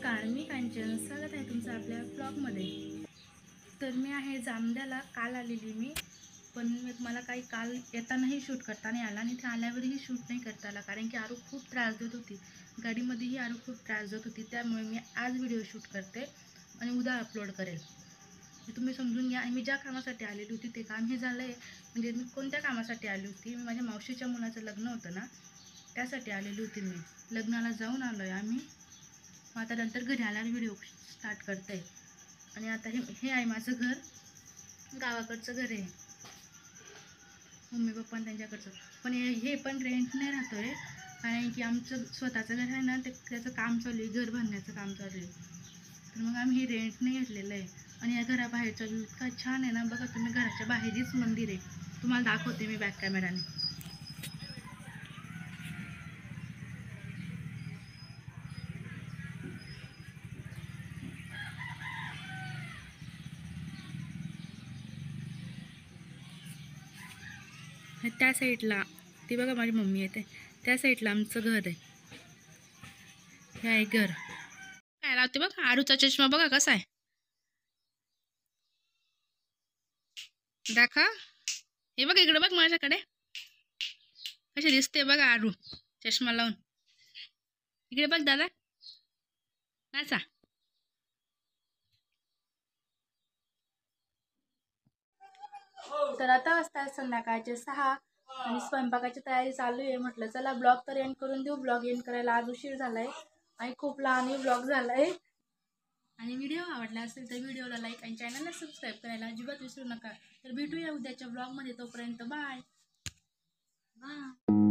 नमस्कार, मी कांचन. स्वागत आहे तुमचं आपल्या ब्लॉगमध्ये. तर मी आहे जामद्याला. काल आलेली मी, पण मला काही काल येतानाही शूट करता नाही आला आणि इथे आल्यावरही शूट नाही करता आला, कारण की आरू खूप त्रास देत होती. गाडीमध्येही आरू खूप त्रास देत होती. त्यामुळे मी आज व्हिडिओ शूट करते आणि उद्या अपलोड करेल. तुम्ही समजून घ्या. आणि मी ज्या कामासाठी आलेली होती ते काम हे झालं आहे. म्हणजे मी कोणत्या कामासाठी आली होती, माझ्या मावशीच्या मुलाचं लग्न होतं ना, त्यासाठी आलेली होती. मी लग्नाला जाऊन आलो आहे आम्ही. आता नंतर घरी आल्यावर व्हिडिओ स्टार्ट करते. आणि आता हे आहे माझं घर, गावाकडचं घर आहे, मम्मी पप्पा त्यांच्याकडचं. पण हे पण रेंटने राहतो आहे, कारण की आमचं स्वतःचं घर आहे ना, त्याचं काम चालू आहे, घर बांधण्याचं काम चालू आहे. तर मग आम्ही हे रेंटने घेतलेलं आहे. आणि या घराबाहेरचा व्ह्यू इतका छान आहे ना, बघा तुम्ही. घराच्या बाहेरच मंदिर आहे, तुम्हाला दाखवते मी बॅक कॅमेराने. त्या साईडला ती बघा माझी मम्मी येते, त्या साईडला आमचं घर आहे. हे आहे घर. काय लावते बघा, आरूचा चष्मा बघा कसा आहे, दाखा. हे बघ इकडे बघ माझ्याकडे कशी दिसते बघा आरू चष्मा लावून. इकडे बघ दादा, नाचा. तर आता वाजता संध्याकाळचे 6 आणि स्वयंपाकाची तयारी चालू आहे. म्हटलं चला ब्लॉग तर एंड करून देऊ. ब्लॉग एंड करायला आज उशीर झालाय आणि खूप लहानही ब्लॉग झालाय. आणि व्हिडिओ आवडला असेल तर व्हिडिओला लाईक आणि चॅनलला सबस्क्राईब करायला अजिबात विसरू नका. तर भेटूया उद्याच्या ब्लॉगमध्ये. तोपर्यंत बाय बाय.